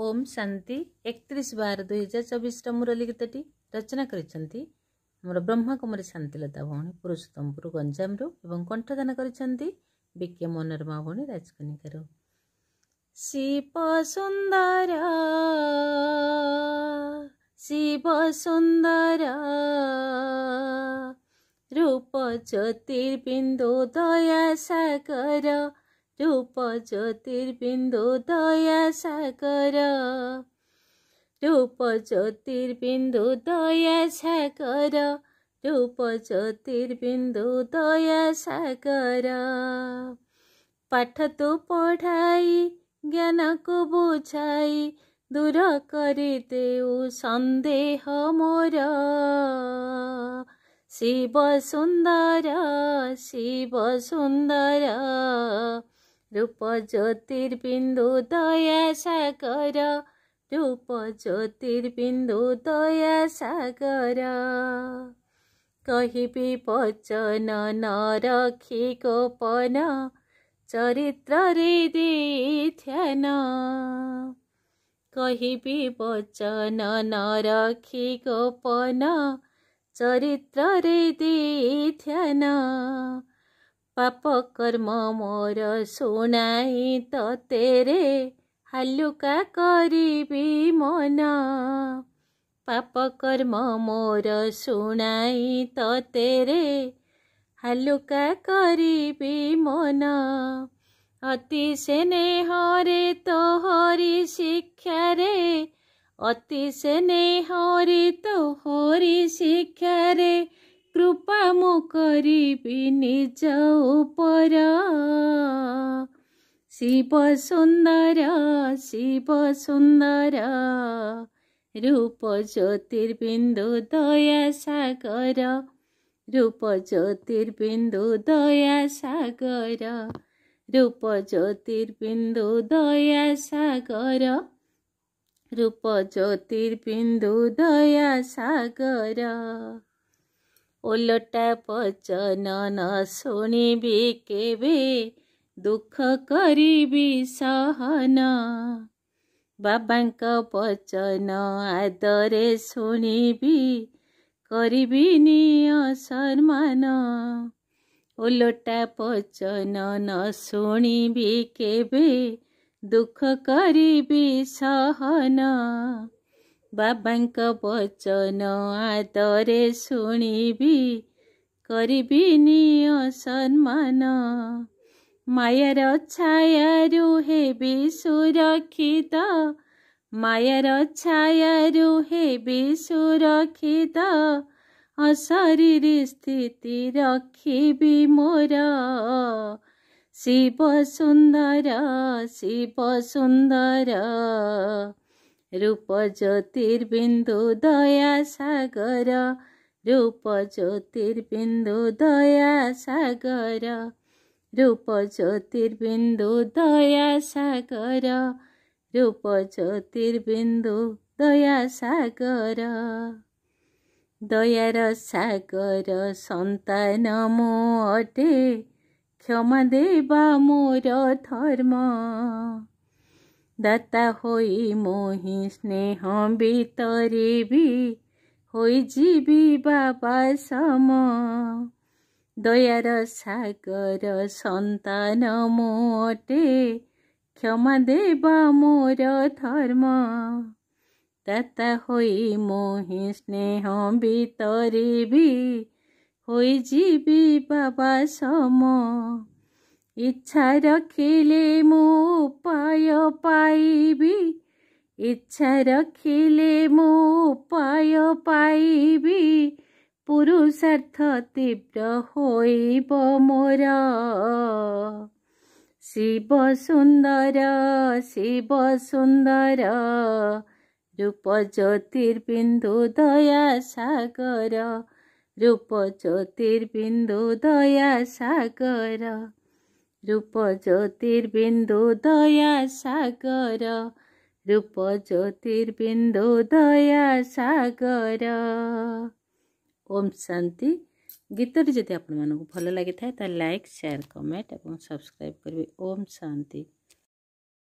ओम शांति 31/12/2024 मुरली गीतटी रचना करिसेंती हमर ब्रह्मा कुमारी शांतिलता भौणी पुरुषोत्तमपुर गंजाम एवं कंठदान करिसेंती बीके मनोरमा भौणी राजकनिकार। शिव सुंदर रूप ज्योतिर्बिंदु दया सागर रूप ज्योतिर्बिंदु दया सागर रूप ज्योतिर्बिंदु दया सागर रूप ज्योतिर्बिंदु दया सागर। पाठ तो पढ़ाई ज्ञान को बुझाई दूर करी देउ संदेह मोर। शिव सुंदर रूप ज्योतिर्बिंदु दया सागर रूप ज्योतिर्बिंदु दया सागर। कहिबी वचन न रखी गोपन चरित्र रे दे ध्यान। कहिबी वचन न रखी गोपन चरित्र रे दे ध्यान। पाप कर्म मोर सुनाई तो तेरे हालुका करिबी मन। पाप कर्म मोर सुनाई तो तेरे हालुका करिबी मन। अति स्नेह रे तोहरी शिक्षा रे अति स्नेह रे तोहरी शिक्षा रे कृपा मु करिबी निज उपर। शिव सुंदर रूप ज्योतिर्बिंदु दया सागर रूप ज्योतिर्बिंदु दया सागर रूप ज्योतिर्बिंदु दया सागर रूप ज्योतिर्बिंदु दया सागर। ओलटा वचन न शुणिबी केबे दुख करिबी सहन। बाबांक वचन आदरे शुणिबी करिबिनी असम्मान। ओलटा वचन न शुणिबी केबे दुख करिबी सहन। बाबांक वचन आदरे शुणिबी करिबिनी असम्मान। मायार छाया रुहेबी सुरक्षित मायार छाया रुहेबी सुरक्षित। अशरीर स्थिति रखिबी मोर। शिव सुंदर रूप ज्योतिर्बिंदु दया सागर रूप ज्योतिर्बिंदु दया सागर रूप ज्योतिर्बिंदु दया सागर रूप ज्योतिर्बिंदु दया सागर। दयार सागर संतान मो अटे क्षमा देवा मोर धर्म। दाता होई मोहि स्नेह बितरिबी होई जीवी बाबा सम। दयार सागर संतान मो अटे क्षमा देवा मोर धर्म। दाता होई मोहि स्नेह बितरिबी होई जीवी बाबा सम। इच्छा रखिले मु उपाय पाइबी इच्छा रखिले मु उपाय पाइबी। पुरुषार्थ तीव्र होइब मोर। शिव सुंदर रूप ज्योतिर्बिंदु दया सागर रूप ज्योतिर्बिंदु दया सागर रूप ज्योतिर्बिंदु दया सागर रूप ज्योतिर्बिंदु दया सागर। ओम शांति। गीतटी जदि आपण मानक भल लगी था लाइक शेयर कमेंट और सब्सक्राइब करेंगे। ओम शांति।